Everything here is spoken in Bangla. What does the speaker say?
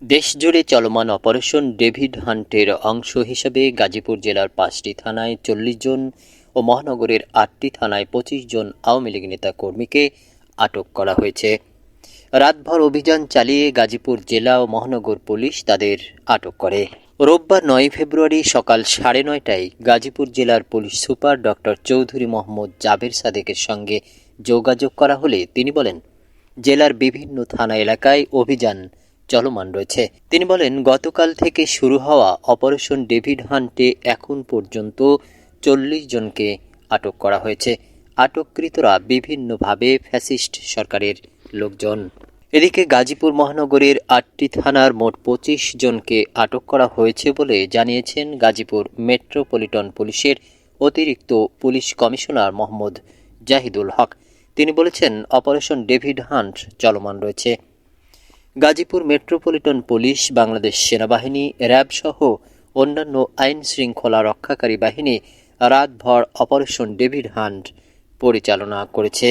দেশজুড়ে চলমান অপারেশন ডেভিড হান্টের অংশ হিসেবে গাজীপুর জেলার 5টি থানায় 40 জন ও মহানগরের 8টি থানায় 25 জন আওয়ামী লীগ নেতা কর্মীকে আটক করা হয়েছে। রাতভর অভিযান চালিয়ে গাজীপুর জেলা ও মহানগর পুলিশ তাদের আটক করে। রোববার 9 ফেব্রুয়ারি সকাল 9:30টায় গাজীপুর জেলার police super doctor Chowdhury Mohammad Jaber সাদেকের সঙ্গে যোগাযোগ করা হলে তিনি বলেন, জেলার বিভিন্ন থানা এলাকায় অভিযান চলমান রয়েছে। তিনি বলেন, গতকাল থেকে শুরু হওয়া অপারেশন ডেভিড হান্টে এখন পর্যন্ত 40 জনকে আটক করা হয়েছে। আটককৃতরা বিভিন্নভাবে ফ্যাসিস্ট সরকারের লোকজন। এদিকে গাজীপুর মহানগরের 8টি থানার মোট 25 জনকে আটক করা হয়েছে বলে জানিয়েছেন গাজীপুর মেট্রোপলিটন পুলিশের অতিরিক্ত পুলিশ কমিশনার মোহাম্মদ জাহিদুল হক। তিনি বলেছেন, অপারেশন ডেভিড হান্ট চলমান রয়েছে। গাজীপুর মেট্রোপলিটন পুলিশ, বাংলাদেশ সেনাবাহিনী, র্যাব সহ অন্যান্য আইন শৃঙ্খলা রক্ষাকারী বাহিনী রাতভর অপারেশন ডেভিড হান্ট পরিচালনা করেছে।